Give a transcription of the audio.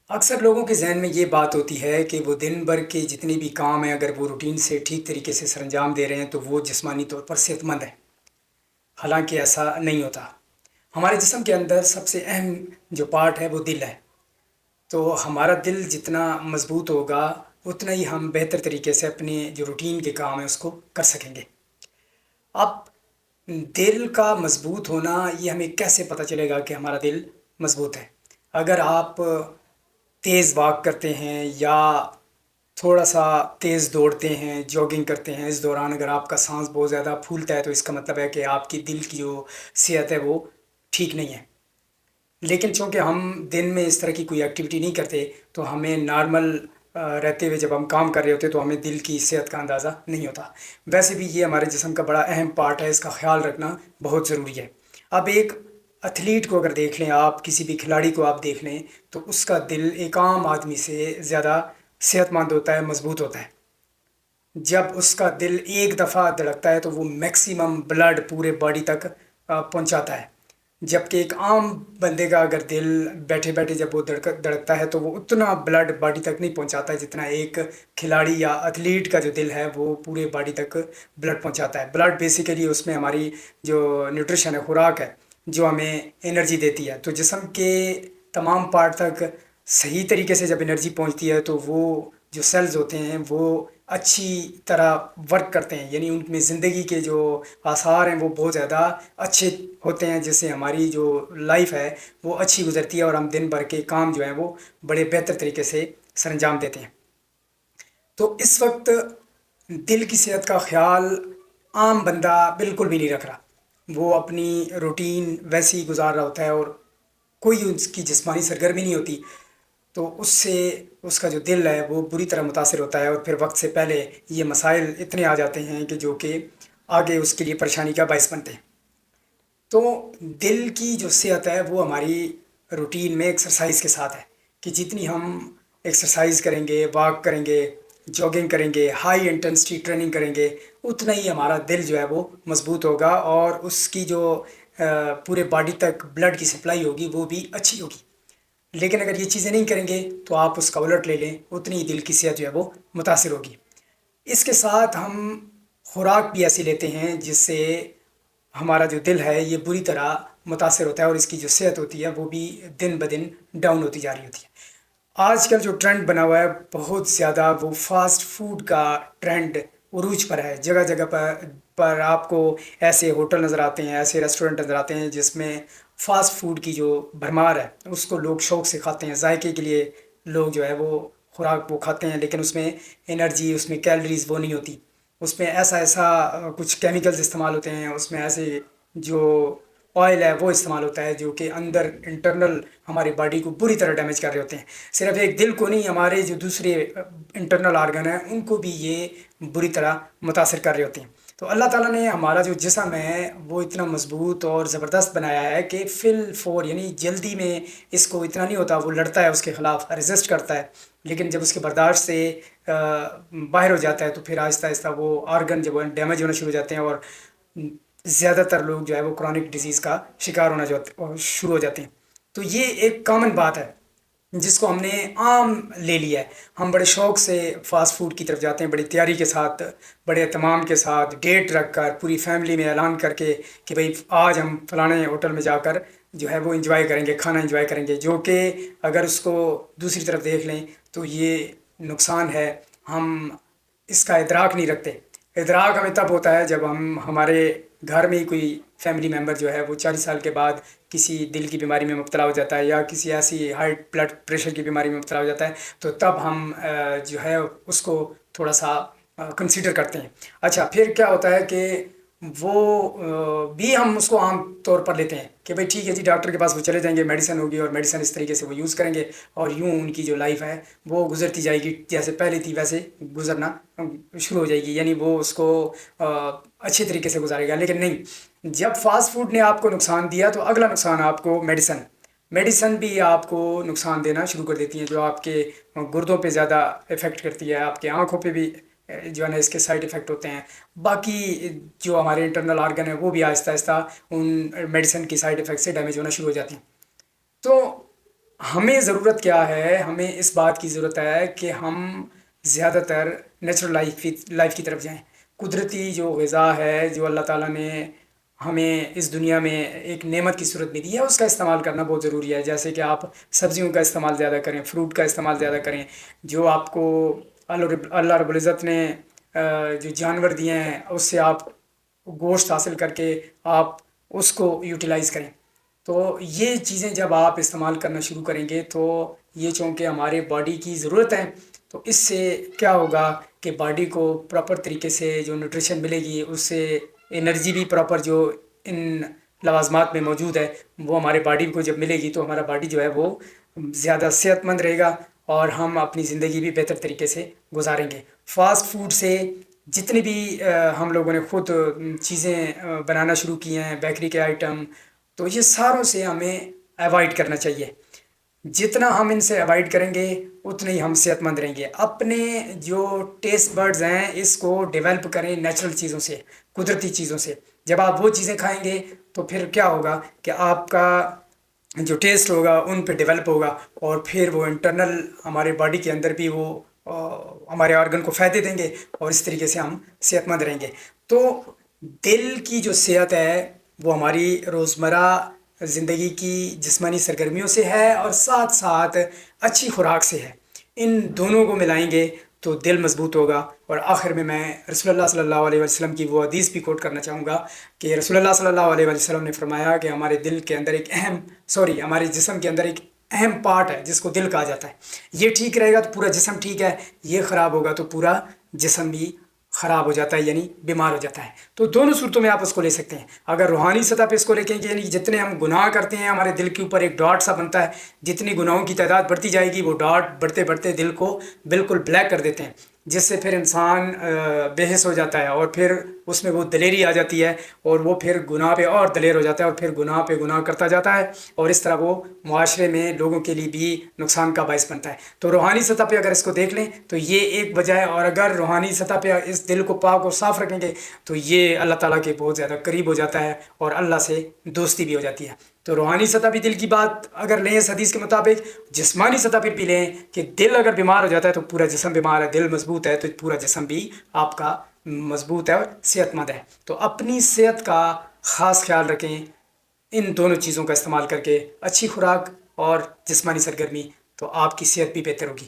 اکثر لوگوں کے ذہن میں یہ بات ہوتی ہے کہ وہ دن بھر کے جتنے بھی کام ہیں اگر وہ روٹین سے ٹھیک طریقے سے سر انجام دے رہے ہیں تو وہ جسمانی طور پر صحت مند ہے۔ حالانکہ ایسا نہیں ہوتا۔ ہمارے جسم کے اندر سب سے اہم جو پارٹ ہے وہ دل ہے۔ تو ہمارا دل جتنا مضبوط ہوگا اتنا ہی ہم بہتر طریقے سے اپنے جو روٹین کے کام ہیں اس کو کر سکیں گے۔ اب دل کا مضبوط ہونا یہ ہمیں کیسے پتہ چلے گا کہ ہمارا دل مضبوط ہے؟ اگر آپ تیز واک کرتے ہیں یا تھوڑا سا تیز دوڑتے ہیں، جاگنگ کرتے ہیں، اس دوران اگر آپ کا سانس بہت زیادہ پھولتا ہے تو اس کا مطلب ہے کہ آپ کی دل کی جو صحت ہے وہ ٹھیک نہیں ہے۔ لیکن چونکہ ہم دن میں اس طرح کی کوئی ایکٹیویٹی نہیں کرتے تو ہمیں نارمل رہتے ہوئے جب ہم کام کر رہے ہوتے تو ہمیں دل کی صحت کا اندازہ نہیں ہوتا۔ ویسے بھی یہ ہمارے جسم کا بڑا اہم پارٹ ہے، اس کا خیال رکھنا بہت ضروری ہے۔ اب ایک ایتھلیٹ کو اگر دیکھ لیں آپ، کسی بھی کھلاڑی کو آپ دیکھ لیں تو اس کا دل ایک عام آدمی سے زیادہ صحت مند ہوتا ہے، مضبوط ہوتا ہے۔ جب اس کا دل ایک دفعہ دھڑکتا ہے تو وہ میکسیمم بلڈ پورے باڈی تک پہنچاتا ہے، جبکہ ایک عام بندے کا اگر دل بیٹھے بیٹھے جب وہ دھڑکتا ہے تو وہ اتنا بلڈ باڈی تک نہیں پہنچاتا ہے جتنا ایک کھلاڑی یا ایتھلیٹ کا جو دل ہے وہ پورے باڈی تک بلڈ پہنچاتا ہے۔ بلڈ بیسیکلی اس میں ہماری جو نیوٹریشن ہے، خوراک ہے جو ہمیں انرجی دیتی ہے۔ تو جسم کے تمام پارٹ تک صحیح طریقے سے جب انرجی پہنچتی ہے تو وہ جو سیلز ہوتے ہیں وہ اچھی طرح ورک کرتے ہیں، یعنی ان میں زندگی کے جو آثار ہیں وہ بہت زیادہ اچھے ہوتے ہیں، جس سے ہماری جو لائف ہے وہ اچھی گزرتی ہے اور ہم دن بھر کے کام جو ہیں وہ بڑے بہتر طریقے سے سر انجام دیتے ہیں۔ تو اس وقت دل کی صحت کا خیال عام بندہ بالکل بھی نہیں رکھ رہا، وہ اپنی روٹین ویسے ہی گزار رہا ہوتا ہے اور کوئی اس کی جسمانی سرگرمی نہیں ہوتی، تو اس سے اس کا جو دل ہے وہ بری طرح متاثر ہوتا ہے اور پھر وقت سے پہلے یہ مسائل اتنے آ جاتے ہیں کہ جو کہ آگے اس کے لیے پریشانی کا باعث بنتے ہیں۔ تو دل کی جو صحت ہے وہ ہماری روٹین میں ایکسرسائز کے ساتھ ہے کہ جتنی ہم ایکسرسائز کریں گے، واک کریں گے، جاگنگ کریں گے، ہائی انٹینسٹی ٹریننگ کریں گے، اتنا ہی ہمارا دل جو ہے وہ مضبوط ہوگا اور اس کی جو پورے باڈی تک بلڈ کی سپلائی ہوگی وہ بھی اچھی ہوگی۔ لیکن اگر یہ چیزیں نہیں کریں گے تو آپ اس کا الٹ لے لیں، اتنی ہی دل کی صحت جو ہے وہ متاثر ہوگی۔ اس کے ساتھ ہم خوراک بھی ایسی لیتے ہیں جس سے ہمارا جو دل ہے یہ بری طرح متاثر ہوتا ہے اور اس کی جو صحت ہوتی ہے وہ بھی دن بدن ڈاؤن ہوتی جا رہی ہوتی ہے۔ آج کل جو ٹرینڈ بنا ہوا ہے بہت زیادہ، وہ فاسٹ فوڈ کا ٹرینڈ عروج پر ہے۔ جگہ جگہ پر آپ کو ایسے ہوٹل نظر آتے ہیں، ایسے ریسٹورنٹ نظر آتے ہیں جس میں فاسٹ فوڈ کی جو بھرمار ہے اس کو لوگ شوق سے کھاتے ہیں، ذائقے کے لیے لوگ جو ہے وہ خوراک وہ کھاتے ہیں، لیکن اس میں انرجی، اس میں کیلریز وہ نہیں ہوتی، اس میں ایسا کچھ کیمیکلز استعمال ہوتے ہیں، اس میں ایسے جو آئل ہے وہ استعمال ہوتا ہے جو کہ اندر انٹرنل ہماری باڈی کو بری طرح ڈیمیج کر رہے ہوتے ہیں۔ صرف ایک دل کو نہیں، ہمارے جو دوسرے انٹرنل آرگن ہیں ان کو بھی یہ بری طرح متاثر کر رہے ہوتے ہیں۔ تو اللہ تعالیٰ نے ہمارا جو جسم ہے وہ اتنا مضبوط اور زبردست بنایا ہے کہ فل فور یعنی جلدی میں اس کو اتنا نہیں ہوتا، وہ لڑتا ہے اس کے خلاف، ریزسٹ کرتا ہے، لیکن جب اس کے برداشت سے باہر ہو جاتا ہے تو پھر آہستہ آہستہ وہ آرگن جب ڈیمیج ہونا شروع ہو جاتے ہیں اور زیادہ تر لوگ جو ہے وہ کرونک ڈیزیز کا شکار ہونا شروع ہو جاتے ہیں۔ تو یہ ایک کامن بات ہے جس کو ہم نے عام لے لیا ہے۔ ہم بڑے شوق سے فاسٹ فوڈ کی طرف جاتے ہیں، بڑی تیاری کے ساتھ، بڑے اہتمام کے ساتھ، ڈیٹ رکھ کر، پوری فیملی میں اعلان کر کے کہ بھئی آج ہم فلانے ہوٹل میں جا کر جو ہے وہ انجوائے کریں گے، کھانا انجوائے کریں گے، جو کہ اگر اس کو دوسری طرف دیکھ لیں تو یہ نقصان ہے۔ ہم اس کا ادراک نہیں رکھتے۔ ادراک ہمیں تب ہوتا ہے جب ہمارے گھر میں ہی کوئی فیملی ممبر جو ہے وہ 40 سال کے بعد کسی دل کی بیماری میں مبتلا ہو جاتا ہے یا کسی ایسی ہائی بلڈ پریشر کی بیماری میں مبتلا ہو جاتا ہے، تو تب ہم جو ہے اس کو تھوڑا سا کنسیڈر کرتے ہیں۔ اچھا، پھر کیا ہوتا ہے کہ وہ بھی ہم اس کو عام طور پر لیتے ہیں کہ بھئی ٹھیک ہے جی، ڈاکٹر کے پاس وہ چلے جائیں گے، میڈیسن ہوگی اور میڈیسن اس طریقے سے وہ یوز کریں گے اور یوں ان کی جو لائف ہے وہ گزرتی جائے گی، جیسے پہلے تھی ویسے گزرنا شروع ہو جائے گی، یعنی وہ اس کو اچھے طریقے سے گزارے گا۔ لیکن نہیں، جب فاسٹ فوڈ نے آپ کو نقصان دیا تو اگلا نقصان آپ کو میڈیسن بھی آپ کو نقصان دینا شروع کر دیتی ہیں، جو آپ کے گردوں پہ زیادہ افیکٹ کرتی ہے، آپ کے آنکھوں پہ بھی جو ہے نا اس کے سائڈ افیکٹ ہوتے ہیں، باقی جو ہمارے انٹرنل آرگن ہیں وہ بھی آہستہ آہستہ ان میڈیسن کی سائڈ افیکٹ سے ڈیمیج ہونا شروع ہو جاتے ہیں۔ تو ہمیں ضرورت کیا ہے، ہمیں اس بات کی ضرورت ہے کہ ہم زیادہ تر نیچرل لائف کی طرف جائیں. قدرتی جو غذا ہے، جو اللہ تعالیٰ نے ہمیں اس دنیا میں ایک نعمت کی صورت میں دی ہے، اس کا استعمال کرنا بہت ضروری ہے. جیسے کہ آپ سبزیوں کا استعمال زیادہ کریں، فروٹ کا استعمال زیادہ کریں. جو آپ کو اللہ رب العزت نے جو جانور دیے ہیں، اس سے آپ گوشت حاصل کر کے آپ اس کو یوٹیلائز کریں. تو یہ چیزیں جب آپ استعمال کرنا شروع کریں گے تو یہ چونکہ ہمارے باڈی کی ضرورت ہے، تو اس سے کیا ہوگا کہ باڈی کو پراپر طریقے سے جو نیوٹریشن ملے گی، اس سے انرجی بھی پراپر جو ان لوازمات میں موجود ہے وہ ہمارے باڈی کو جب ملے گی تو ہمارا باڈی جو ہے وہ زیادہ صحت مند رہے گا اور ہم اپنی زندگی بھی بہتر طریقے سے گزاریں گے. فاسٹ فوڈ سے جتنی بھی ہم لوگوں نے خود چیزیں بنانا شروع کی ہیں، بیکری کے آئٹم، تو یہ ساروں سے ہمیں ایوائڈ کرنا چاہیے. جتنا ہم ان سے ایوائڈ کریں گے اتنے ہی ہم صحت مند رہیں گے. اپنے جو ٹیسٹ برڈز ہیں اس کو ڈیولپ کریں نیچرل چیزوں سے، قدرتی چیزوں سے. جب آپ وہ چیزیں کھائیں گے تو پھر کیا ہوگا کہ آپ کا جو ٹیسٹ ہوگا ان پہ ڈیولپ ہوگا، اور پھر وہ انٹرنل ہمارے باڈی کے اندر بھی وہ ہمارے آرگن کو فائدے دیں گے، اور اس طریقے سے ہم صحت مند رہیں گے. تو دل کی جو صحت ہے وہ ہماری روزمرہ زندگی کی جسمانی سرگرمیوں سے ہے، اور ساتھ ساتھ اچھی خوراک سے ہے. ان دونوں کو ملائیں گے تو دل مضبوط ہوگا. اور آخر میں رسول اللہ صلی اللہ علیہ وسلم کی وہ حدیث بھی کوٹ کرنا چاہوں گا کہ رسول اللہ صلی اللہ علیہ وسلم نے فرمایا کہ ہمارے دل کے اندر ہمارے جسم کے اندر ایک اہم پارٹ ہے جس کو دل کہا جاتا ہے. یہ ٹھیک رہے گا تو پورا جسم ٹھیک ہے، یہ خراب ہوگا تو پورا جسم بھی خراب ہو جاتا ہے، یعنی بیمار ہو جاتا ہے. تو دونوں صورتوں میں آپ اس کو لے سکتے ہیں. اگر روحانی سطح پہ اس کو لے کے یعنی جتنے ہم گناہ کرتے ہیں ہمارے دل کے اوپر ایک ڈاٹ سا بنتا ہے، جتنی گناہوں کی تعداد بڑھتی جائے گی وہ ڈاٹ بڑھتے بڑھتے دل کو بالکل بلیک کر دیتے ہیں، جس سے پھر انسان بے حس ہو جاتا ہے، اور پھر اس میں وہ دلیری آ جاتی ہے، اور وہ پھر گناہ پہ اور دلیر ہو جاتا ہے، اور پھر گناہ پہ گناہ کرتا جاتا ہے، اور اس طرح وہ معاشرے میں لوگوں کے لیے بھی نقصان کا باعث بنتا ہے. تو روحانی سطح پہ اگر اس کو دیکھ لیں تو یہ ایک وجہ ہے. اور اگر روحانی سطح پہ اس دل کو پاک اور صاف رکھیں گے تو یہ اللہ تعالیٰ کے بہت زیادہ قریب ہو جاتا ہے، اور اللہ سے دوستی بھی ہو جاتی ہے. تو روحانی سطح پہ دل کی بات اگر لیں اس حدیث کے مطابق، جسمانی سطح پہ بھی لیں کہ دل اگر بیمار ہو جاتا ہے تو پورا جسم بیمار ہے، دل مضبوط ہے تو پورا جسم بھی آپ کا مضبوط ہے اور صحت مند ہے. تو اپنی صحت کا خاص خیال رکھیں ان دونوں چیزوں کا استعمال کر کے، اچھی خوراک اور جسمانی سرگرمی، تو آپ کی صحت بھی بہتر ہوگی.